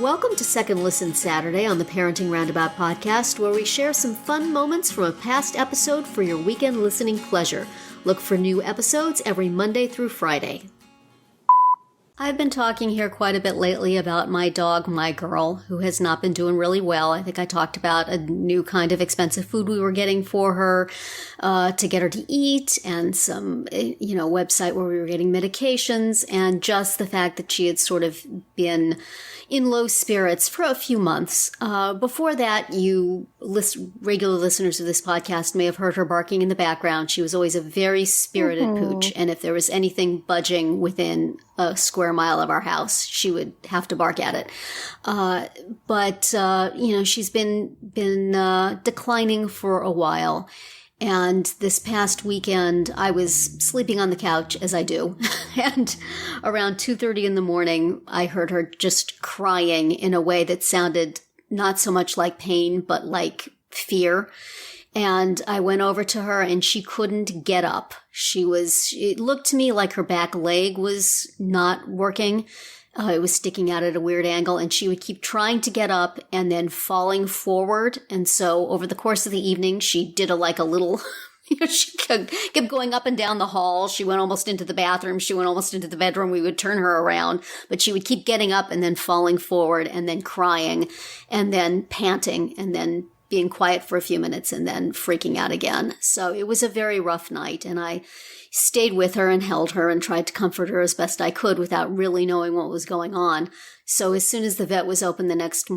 Welcome to Second Listen Saturday on the Parenting Roundabout podcast, where we share some fun moments from a past episode for your weekend listening pleasure. Look for new episodes every Monday through Friday. I've been talking here quite a bit lately about my dog, My Girl, who has not been doing really well. I think I talked about a new kind of expensive food we were getting for her to get her to eat, and some, website where we were getting medications, and just the fact that she had sort of been in low spirits for a few months. Before that, regular listeners of this podcast may have heard her barking in the background. She was always a very spirited pooch, and if there was anything budging within a square mile of our house, she would have to bark at it. But she's been declining for a while. And this past weekend, I was sleeping on the couch, as I do, and around 2:30 in the morning, I heard her just crying in a way that sounded not so much like pain, but like fear. And I went over to her, and she couldn't get up. It looked to me like her back leg was not working. It was sticking out at a weird angle, and she would keep trying to get up and then falling forward. And so over the course of the evening, she did a little, she kept going up and down the hall. She went almost into the bathroom. She went almost into the bedroom. We would turn her around, but she would keep getting up and then falling forward and then crying and then panting and then being quiet for a few minutes and then freaking out again. So it was a very rough night, and I stayed with her and held her and tried to comfort her as best I could without really knowing what was going on. So as soon as the vet was open the next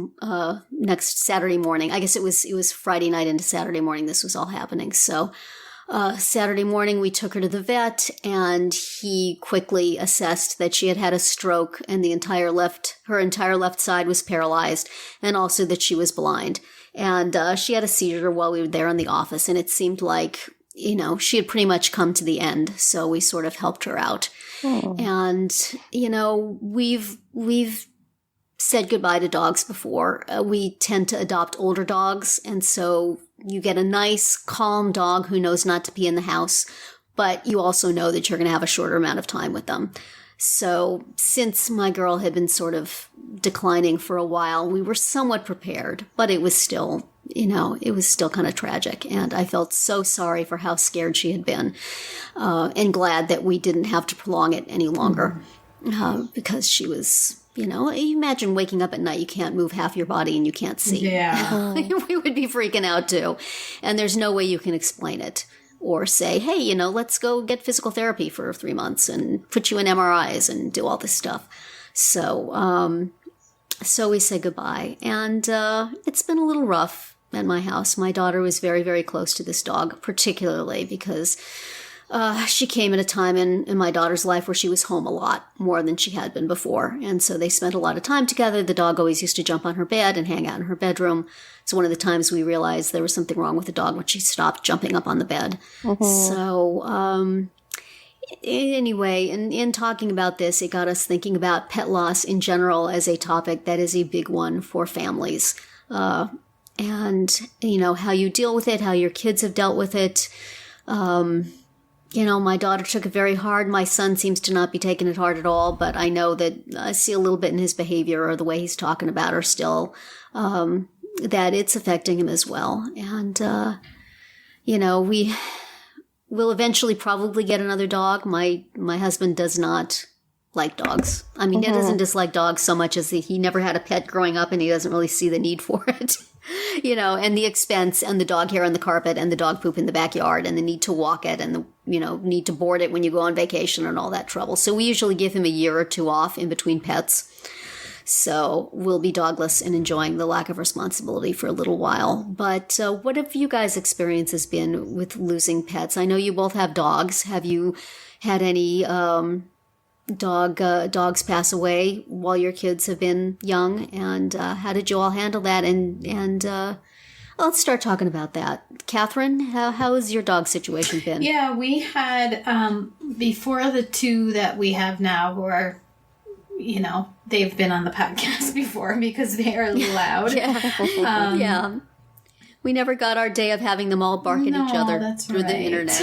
Saturday morning, I guess it was Friday night into Saturday morning, this was all happening. So Saturday morning, we took her to the vet, and he quickly assessed that she had had a stroke, and her entire left side was paralyzed, and also that she was blind. And she had a seizure while we were there in the office, and it seemed like, she had pretty much come to the end. So we sort of helped her out. Oh. And, we've said goodbye to dogs before. We tend to adopt older dogs, and so you get a nice, calm dog who knows not to pee in the house, but you also know that you're going to have a shorter amount of time with them. So since My Girl had been sort of declining for a while, we were somewhat prepared, but it was still kind of tragic. And I felt so sorry for how scared she had been, and glad that we didn't have to prolong it any longer, because she was, you imagine waking up at night, you can't move half your body and you can't see. Yeah. We would be freaking out too. And there's no way you can explain it. Or say, hey, let's go get physical therapy for 3 months and put you in MRIs and do all this stuff. So we say goodbye. And it's been a little rough at my house. My daughter was very, very close to this dog, particularly because she came at a time in my daughter's life where she was home a lot more than she had been before. And so they spent a lot of time together. The dog always used to jump on her bed and hang out in her bedroom. It's one of the times we realized there was something wrong with the dog when she stopped jumping up on the bed. Mm-hmm. So anyway, in talking about this, it got us thinking about pet loss in general as a topic that is a big one for families. And, how you deal with it, how your kids have dealt with it. My daughter took it very hard. My son seems to not be taking it hard at all, but I know that I see a little bit in his behavior or the way he's talking about her still, that it's affecting him as well. And, we will eventually probably get another dog. My husband does not like dogs. I mean, he doesn't dislike dogs so much as he never had a pet growing up, and he doesn't really see the need for it. And the expense and the dog hair on the carpet and the dog poop in the backyard and the need to walk it and the, need to board it when you go on vacation and all that trouble. So we usually give him a year or two off in between pets. So we'll be dogless and enjoying the lack of responsibility for a little while. But what have you guys' experiences been with losing pets? I know you both have dogs. Have you had any dogs pass away while your kids have been young? And how did you all handle that? And let's start talking about that. Catherine, how has your dog situation been? Yeah, we had, before the two that we have now who are, they've been on the podcast before because they are loud. Yeah. We never got our day of having them all bark at each other through the internet.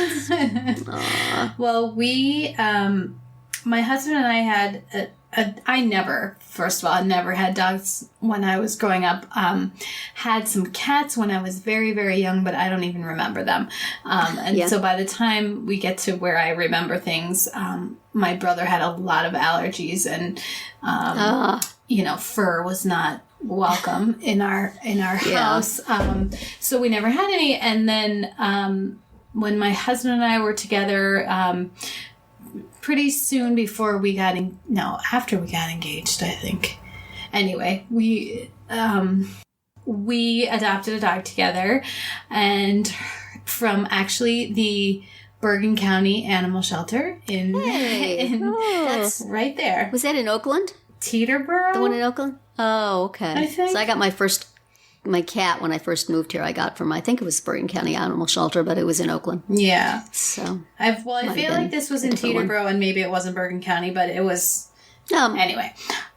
Well, we my husband and I had I never had dogs when I was growing up. Had some cats when I was very, very young, but I don't even remember them. So by the time we get to where I remember things, my brother had a lot of allergies, and fur was not welcome in our house. So we never had any. And then when my husband and I were together, pretty soon after we got engaged, I think. Anyway, we adopted a dog together, and from actually the Bergen County Animal Shelter that's right there. Was that in Oakland? Teterboro? The one in Oakland? Oh, okay. I think. So I got my cat when I first moved here. I got from, I think it was Bergen County Animal Shelter, but it was in Oakland. Yeah. So I feel like this was in Teterboro, and maybe it wasn't Bergen County, but it was. Anyway,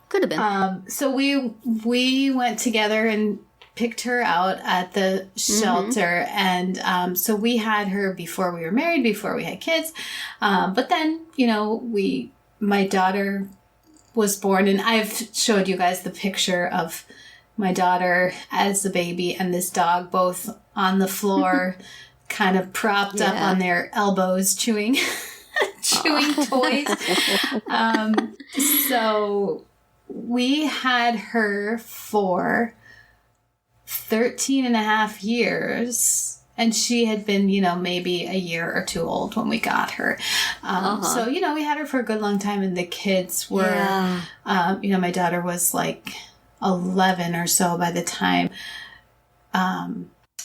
could have been. So we went together and picked her out at the shelter, and so we had her before we were married, before we had kids, but then my daughter was born, and I've showed you guys the picture of my daughter as a baby and this dog both on the floor, kind of propped up on their elbows, chewing toys. So we had her for 13 and a half years. And she had been, maybe a year or two old when we got her. So, we had her for a good long time. And the kids were, my daughter was like 11 or so by the time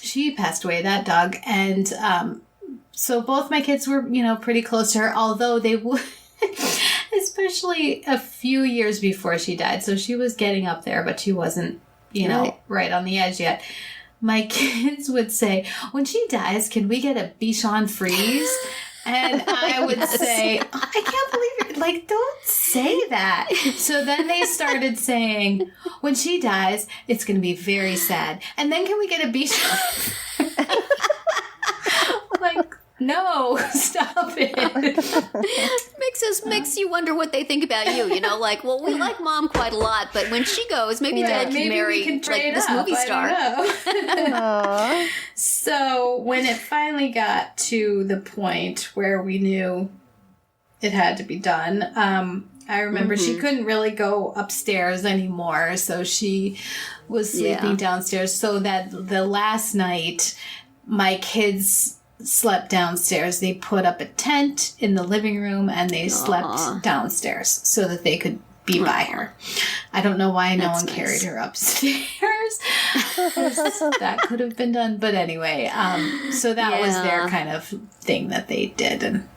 she passed away, that dog. And so both my kids were, pretty close to her, although they would, especially a few years before she died. So she was getting up there, but she wasn't, right on the edge yet. My kids would say, when she dies, can we get a Bichon Frise? And I would say, I can't believe it. Don't say that. So then they started saying, when she dies, it's going to be very sad. And then can we get a Bichon? No, stop it. Makes you wonder what they think about you. Well, we like Mom quite a lot, but when she goes, maybe Dad can marry this movie star. So when it finally got to the point where we knew it had to be done, I remember she couldn't really go upstairs anymore, so she was sleeping downstairs. So that the last night, my kids slept downstairs. They put up a tent in the living room, and they slept downstairs so that they could be by her. I don't know why no one carried her upstairs. That could have been done, but anyway, so that was their kind of thing that they did, and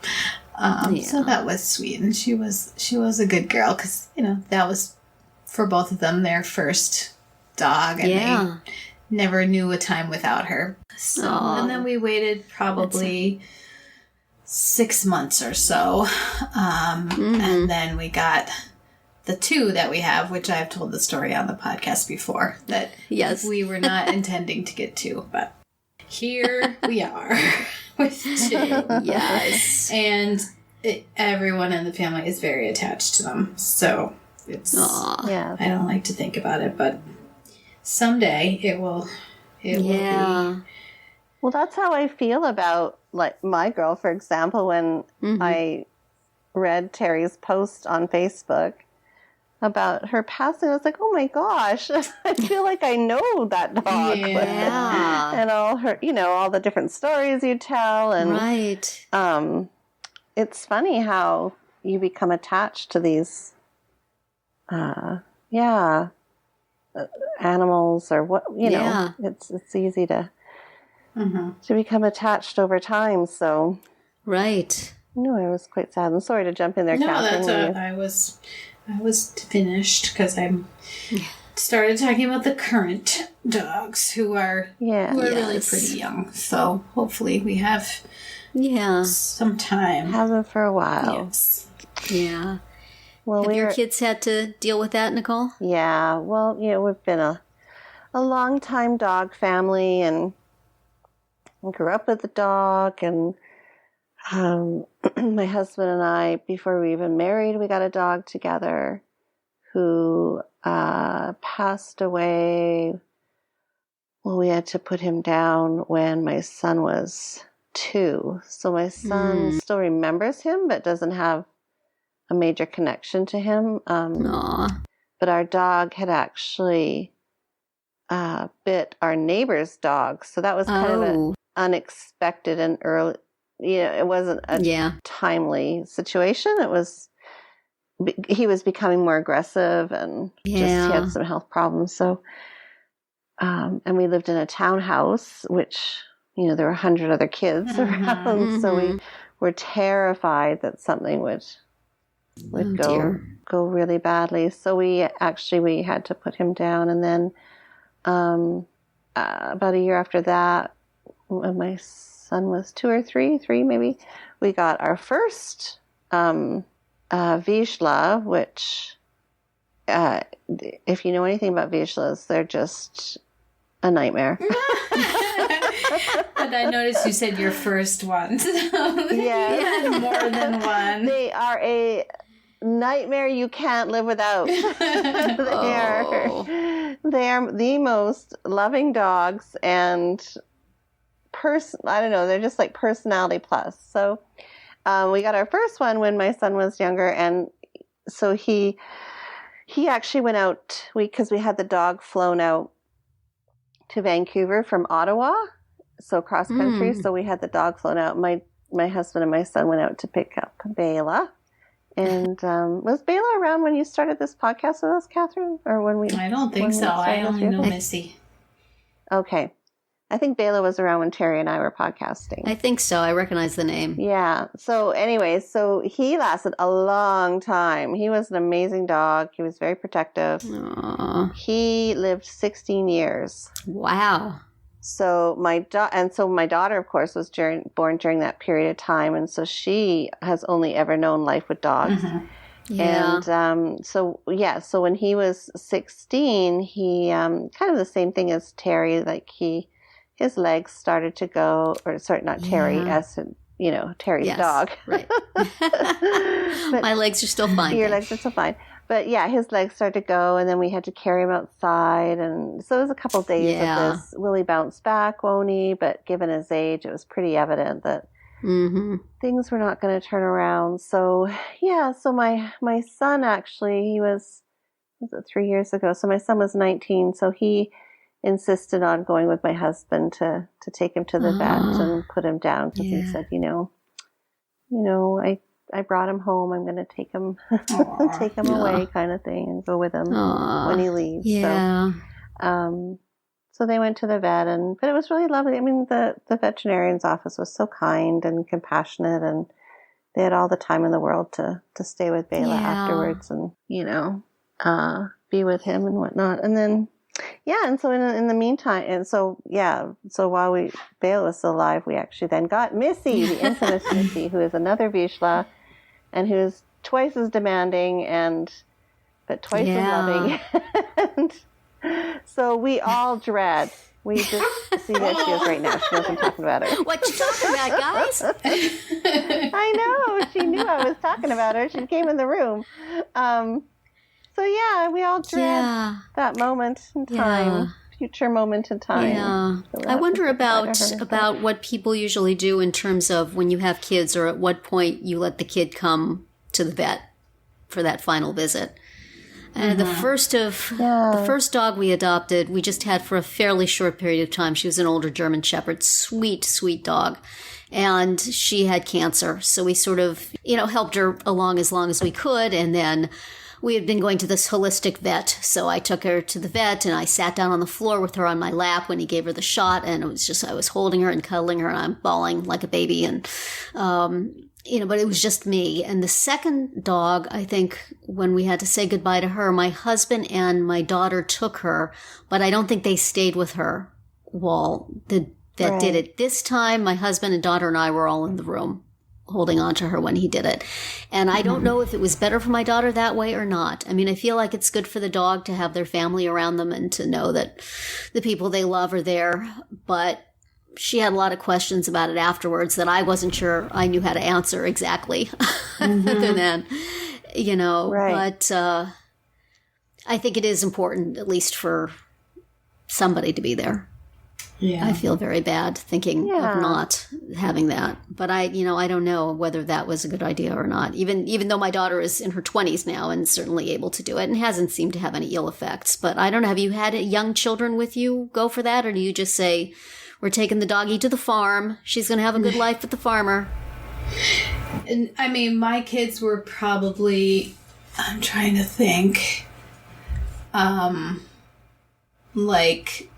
so that was sweet. And she was a good girl, because that was for both of them their first dog, and they never knew a time without her. So, and then we waited probably 6 months or so. And then we got the two that we have, which I've told the story on the podcast before, that we were not intending to get two, but here we are with two. Yes. And everyone in the family is very attached to them. So it's, I don't like to think about it, but someday it will be. Well, that's how I feel about, my girl, for example, when I read Terri's post on Facebook about her passing. I was like, oh my gosh, I feel like I know that dog. And all her, all the different stories you tell. And it's funny how you become attached to these, animals, or what, know, it's easy to become attached over time. So, I was quite sad. I'm sorry to jump in there, Catherine. No, I was finished, because I started talking about the current dogs who are really pretty young. So hopefully we have some time. Have them for a while. Yes. Yeah. Well, have your kids had to deal with that, Nicole? Yeah. Well, we've been a long-time dog family, and grew up with a dog, and my husband and I, before we even married, we got a dog together who passed away. Well, we had to put him down when my son was 2. So my son still remembers him, but doesn't have a major connection to him. But our dog had actually bit our neighbor's dog. So that was kind of an unexpected and early, it wasn't a timely situation. He was becoming more aggressive and just he had some health problems. So, and we lived in a townhouse, which, there were 100 other kids around. So we were terrified that something would go really badly. So we had to put him down. And then about a year after that, when my son was 2 or 3 maybe, we got our first Vizsla, which if you know anything about Vizslas, they're just a nightmare. But I noticed you said your first one. So you had more than one. They are a nightmare you can't live without. They are the most loving dogs, and I don't know, they're just like personality plus. So we got our first one when my son was younger, and so he actually went out, because we had the dog flown out to Vancouver from Ottawa, so cross country. So we had the dog flown out. My husband and my son went out to pick up Bela. And was Bela around when you started this podcast with us, Catherine? Or when we? I don't think so. I only know Missy. Okay. I think Bela was around when Terri and I were podcasting. I think so. I recognize the name. Yeah. So anyway, so he lasted a long time. He was an amazing dog. He was very protective. Aww. He lived 16 years. Wow. So my daughter, of course, was born during that period of time, and so she has only ever known life with dogs. Yeah. And so when he was 16, he kind of the same thing as Terri, like his legs started to go, or sorry, not Terri, as Terri's dog. Right. My legs are still fine. Your legs are still fine. But yeah, his legs started to go, and then we had to carry him outside. And so it was a couple of days of this. Will he bounce back, won't he? But given his age, it was pretty evident that things were not going to turn around. So yeah, so my son actually, was it 3 years ago? So my son was 19, so he insisted on going with my husband to take him to the vet and put him down, because he said, I brought him home. I'm going to take him away, kind of thing, and go with him when he leaves. Yeah. So they went to the vet, but it was really lovely. I mean, the veterinarian's office was so kind and compassionate, and they had all the time in the world to stay with Bela afterwards, and be with him and whatnot. And then and so in the meantime, and so while Bela was still alive, we actually then got Missy, the infamous Missy, who is another Vizsla, and who's twice as demanding but twice as loving. And so we all dread. We just see that she is right now. She knows I'm talking about her. What you talking about, guys? I know. She knew I was talking about her. She came in the room. So yeah, we all dread that moment in time, future moment in time. Yeah. So I wonder about what people usually do in terms of when you have kids, or at what point you let the kid come to the vet for that final visit. And the first dog we adopted, we just had for a fairly short period of time. She was an older German Shepherd, sweet, sweet dog. And she had cancer. So we sort of, helped her along as long as we could. And then we had been going to this holistic vet. So I took her to the vet, and I sat down on the floor with her on my lap when he gave her the shot. And it was just, I was holding her and cuddling her, and I'm bawling like a baby. And, but it was just me. And the second dog, I think when we had to say goodbye to her, my husband and my daughter took her, but I don't think they stayed with her while the vet did it. This time, my husband and daughter and I were all in the room holding on to her when he did it. And I don't know if it was better for my daughter that way or not. I mean, I feel like it's good for the dog to have their family around them and to know that the people they love are there. But she had a lot of questions about it afterwards that I wasn't sure I knew how to answer exactly. Other than, but I think it is important, at least for somebody to be there. Yeah. I feel very bad thinking of not having that. But I don't know whether that was a good idea or not. Even though my daughter is in her 20s now and certainly able to do it and hasn't seemed to have any ill effects. But I don't know. Have you had young children with you go for that? Or do you just say, we're taking the doggy to the farm. She's going to have a good life with the farmer. And, I mean, my kids were probably, I'm trying to think, like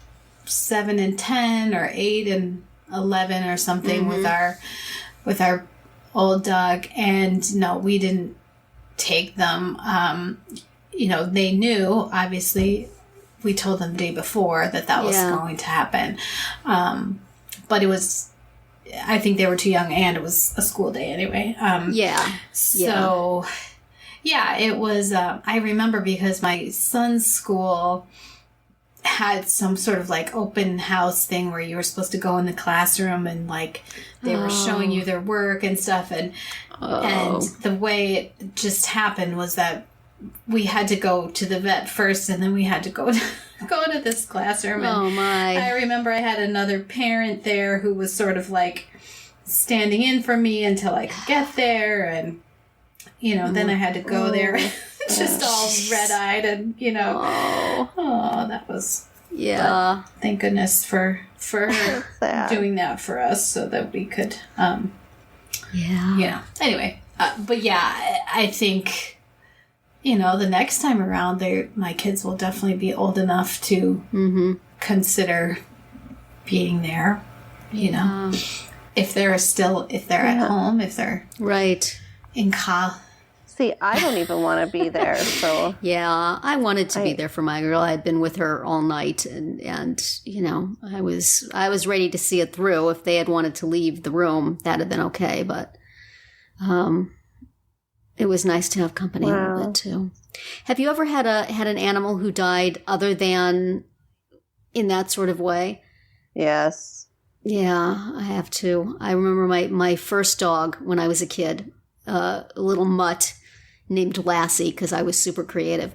7 and 10 or 8 and 11 or something with our old dog. And no, we didn't take them. They knew, obviously, we told them the day before that was going to happen. But it was, I think they were too young and it was a school day anyway. So it was, I remember because my son's school had some sort of like open house thing where you were supposed to go in the classroom and like they were showing you their work and stuff. And the way it just happened was that we had to go to the vet first and then we had to go to this classroom. And I remember I had another parent there who was sort of like standing in for me until I could get there. And, then I had to go there just all red-eyed and, that was... Yeah. Thank goodness for her doing that for us so that we could, Anyway, I think, the next time around, my kids will definitely be old enough to consider being there, if they're at home, if they're in college. See, I don't even want to be there, so... Yeah, I wanted to be there for my girl. I had been with her all night, and I was ready to see it through. If they had wanted to leave the room, that'd have been okay, but it was nice to have company a little bit, too. Have you ever had an animal who died other than in that sort of way? Yes. Yeah, I have too. I remember my first dog when I was a kid, a little mutt named Lassie because I was super creative.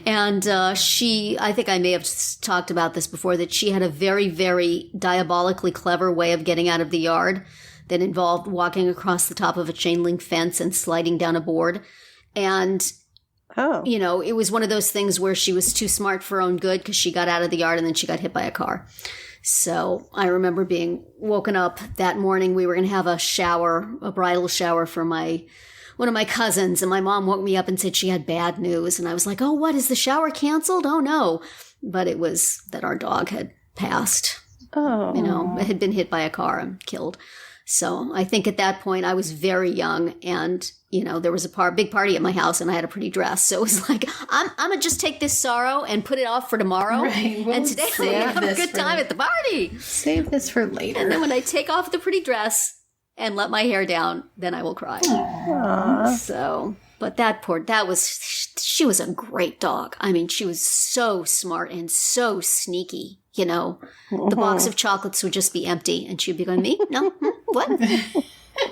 And she, I think I may have talked about this before, that she had a very, very diabolically clever way of getting out of the yard that involved walking across the top of a chain link fence and sliding down a board. And, it was one of those things where she was too smart for her own good because she got out of the yard and then she got hit by a car. So I remember being woken up that morning. We were going to have a bridal shower for one of my cousins. And my mom woke me up and said she had bad news. And I was like, oh, what? Is the shower canceled? Oh, no. But it was that our dog had passed. Oh. It had been hit by a car and killed. So I think at that point I was very young and, there was a big party at my house and I had a pretty dress. So it was like, I'm going to just take this sorrow and put it off for tomorrow. Right. We'll and today we'll have a good time at the party. Save this for later. And then when I take off the pretty dress and let my hair down, then I will cry. Aww. So, but she was a great dog. I mean, she was so smart and so sneaky. The box of chocolates would just be empty and she'd be going, me? No? What?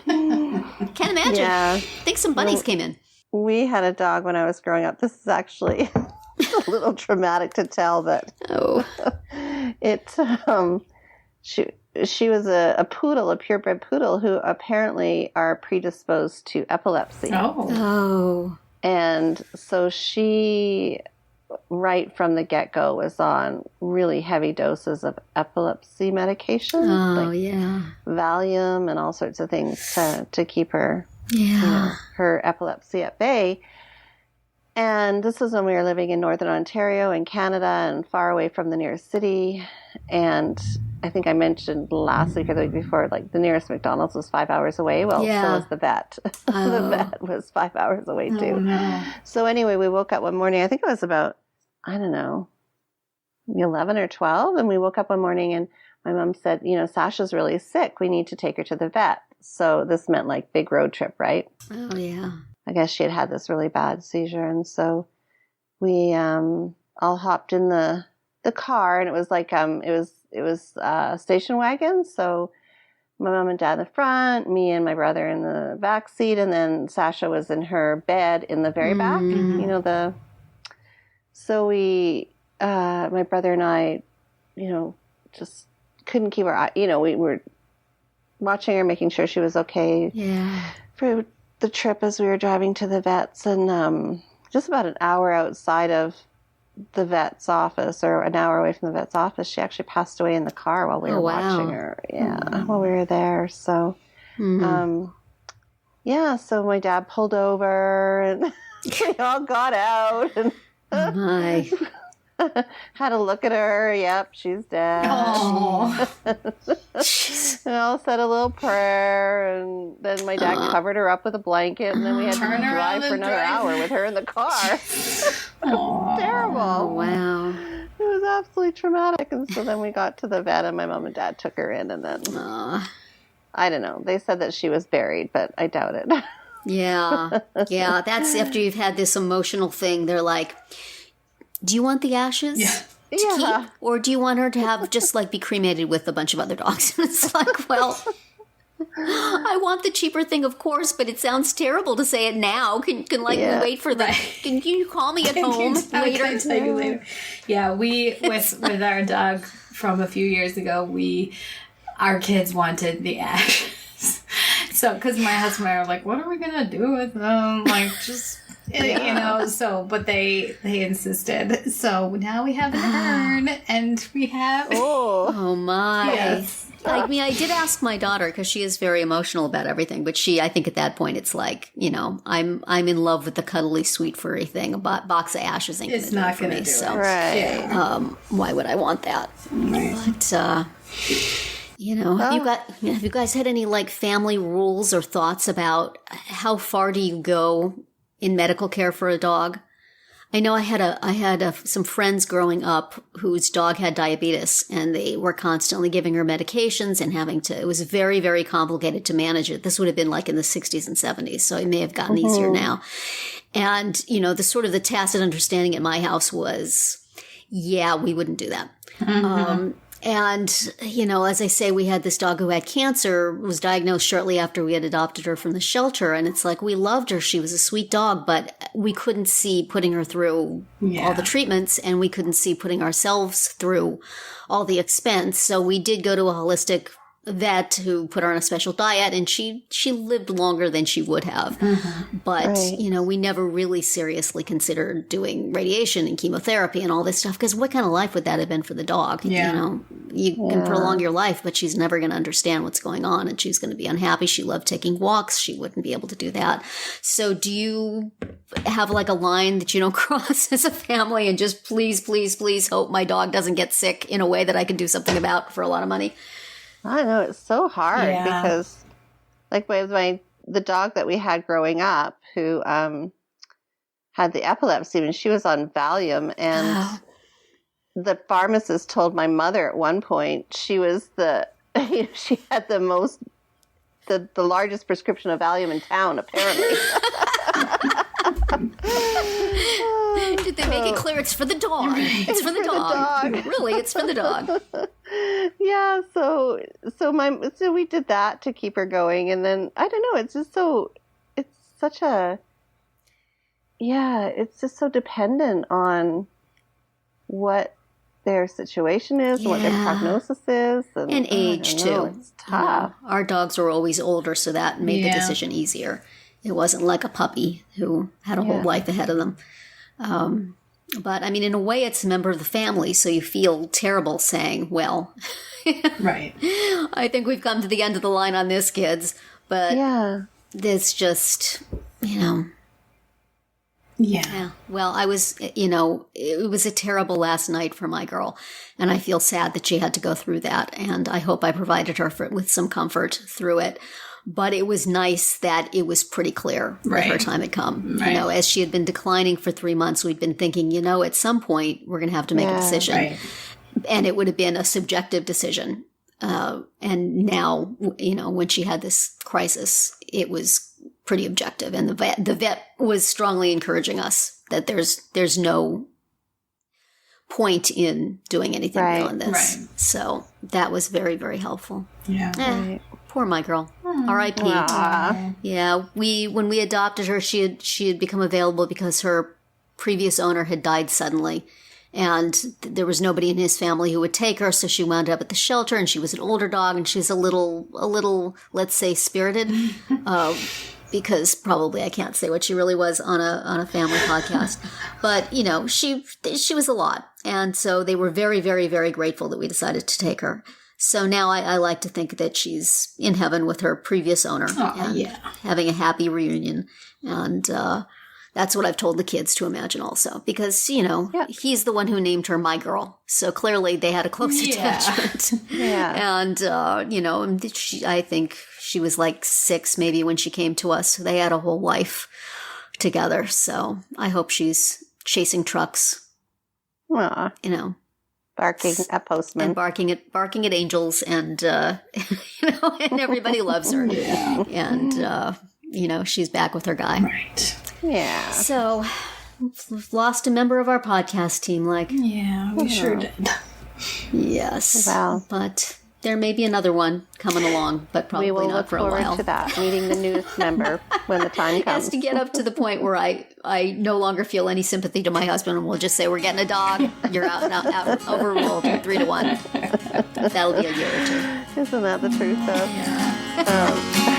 Can't imagine. Yeah. I think some bunnies came in. We had a dog when I was growing up. This is actually a little traumatic to tell, but she was a poodle, a purebred poodle, who apparently are predisposed to epilepsy. Oh. And so she, right from the get-go, was on really heavy doses of epilepsy medication. Oh, like yeah. Valium and all sorts of things to keep her, her epilepsy at bay. And this is when we were living in Northern Ontario in Canada and far away from the nearest city. And I think I mentioned last week or the week before, like the nearest McDonald's was 5 hours away. Well, so was the vet. Oh. The vet was 5 hours away too. Oh, no. So anyway, we woke up one morning, I think it was about, 11 or 12. And we woke up one morning and my mom said, Sasha's really sick. We need to take her to the vet. So this meant like big road trip, right? Oh, yeah. I guess she had this really bad seizure. And so we all hopped in the the car, and it was like it was a station wagon. So my mom and dad in the front, me and my brother in the back seat, and then Sasha was in her bed in the very back. You know, so we, my brother and I, you know, just couldn't keep our eye. You know, we were watching her, making sure she was okay. For the trip as we were driving to the vets, and just about an hour outside of the vet's office, or an hour away from the vet's office, she actually passed away in the car while we were watching her. While we were there. So, so my dad pulled over, and we all got out and had a look at her. Yep, she's dead. And all said a little prayer, and then my dad covered her up with a blanket, and then we had to drive for another hour with her in the car. It was terrible. Oh, wow. It was absolutely traumatic. And so then we got to the vet, and my mom and dad took her in, and then I don't know. They said that she was buried, but I doubt it. Yeah. That's after you've had this emotional thing. They're like, do you want the ashes to keep? Or do you want her to have just like be cremated with a bunch of other dogs? And it's like, well, I want the cheaper thing, of course, but it sounds terrible to say it now. Can we wait for that? Can you call me at home later? I'll tell you later. Yeah, we, with our dog from a few years ago, our kids wanted the ashes. So, because my husband and I were like, what are we going to do with them? Like, just... you know, so, but they insisted. So now we have an urn, and we have... Oh my. Yes. I mean, I did ask my daughter, because she is very emotional about everything, but I think at that point it's like, you know, I'm in love with the cuddly, sweet, furry thing. A box of ashes ain't It's gonna not do it for going to me. do So, it. Right. why would I want that? Right. But, you know, have you guys had any like family rules or thoughts about how far do you go in medical care for a dog? I know I had some friends growing up whose dog had diabetes, and they were constantly giving her medications and it was very, very complicated to manage it. This would have been like in the 60s and 70s, so it may have gotten easier now. And, you know, the tacit understanding at my house was, we wouldn't do that. And, you know, as I say, we had this dog who had cancer, was diagnosed shortly after we had adopted her from the shelter. And it's like, we loved her. She was a sweet dog, but we couldn't see putting her through all the treatments, and we couldn't see putting ourselves through all the expense. So we did go to a holistic vet who put her on a special diet, and she lived longer than she would have. But, you know, we never really seriously considered doing radiation and chemotherapy and all this stuff, because what kind of life would that have been for the dog? You know, you can prolong your life, but she's never going to understand what's going on, and she's going to be unhappy. She loved taking walks. She wouldn't be able to do that. So do you have like a line that you don't cross as a family, and just please, please, please hope my dog doesn't get sick in a way that I can do something about for a lot of money? I know, it's so hard because, like, with the dog that we had growing up who had the epilepsy, and she was on Valium, and the pharmacist told my mother at one point she was she had the largest prescription of Valium in town, apparently. Did they make it clear it's for the dog? It's for the dog. Really, it's for the dog. Yeah, so we did that to keep her going, and then I don't know, it's just so dependent on what their situation is, what their prognosis is, and age too. It's tough. Our dogs were always older, so that made the decision easier. It wasn't like a puppy who had a whole life ahead of them. But I mean, in a way, it's a member of the family, so you feel terrible saying, well, right. I think we've come to the end of the line on this, kids. But it's just, you know. Yeah. Well, I was, you know, it was a terrible last night for my girl, and I feel sad that she had to go through that, and I hope I provided her with some comfort through it. But it was nice that it was pretty clear that her time had come. You know, as she had been declining for 3 months, we'd been thinking, you know, at some point we're going to have to make a decision. And it would have been a subjective decision. And now, you know, when she had this crisis, it was pretty objective. And the vet was strongly encouraging us that there's no point in doing anything real in this. Right. So that was very, very helpful. Yeah. Right. Poor my girl. R.I.P. Yeah, when we adopted her, she had become available because her previous owner had died suddenly, and there was nobody in his family who would take her. So she wound up at the shelter, and she was an older dog, and she's a little, let's say, spirited, because probably I can't say what she really was on a family podcast, but you know, she was a lot, and so they were very, very, very grateful that we decided to take her. So now I like to think that she's in heaven with her previous owner and having a happy reunion. And that's what I've told the kids to imagine also. Because, you know, he's the one who named her My Girl. So clearly they had a close attachment. And, you know, I think she was like 6 maybe when she came to us. They had a whole life together. So I hope she's chasing trucks, you know. Barking at postmen. And barking at angels, and you know, and everybody loves her. And you know, she's back with her guy. Right. Yeah. So we've lost a member of our podcast team, like. Yeah, we sure did. Yes. Wow. But there may be another one coming along, but probably not for a while. We will look forward to that, meeting the newest member when the time comes. It has to get up to the point where I no longer feel any sympathy to my husband, and we'll just say, we're getting a dog. You're out overruled 3-1. That'll be a year or two. Isn't that the truth, though? Yeah.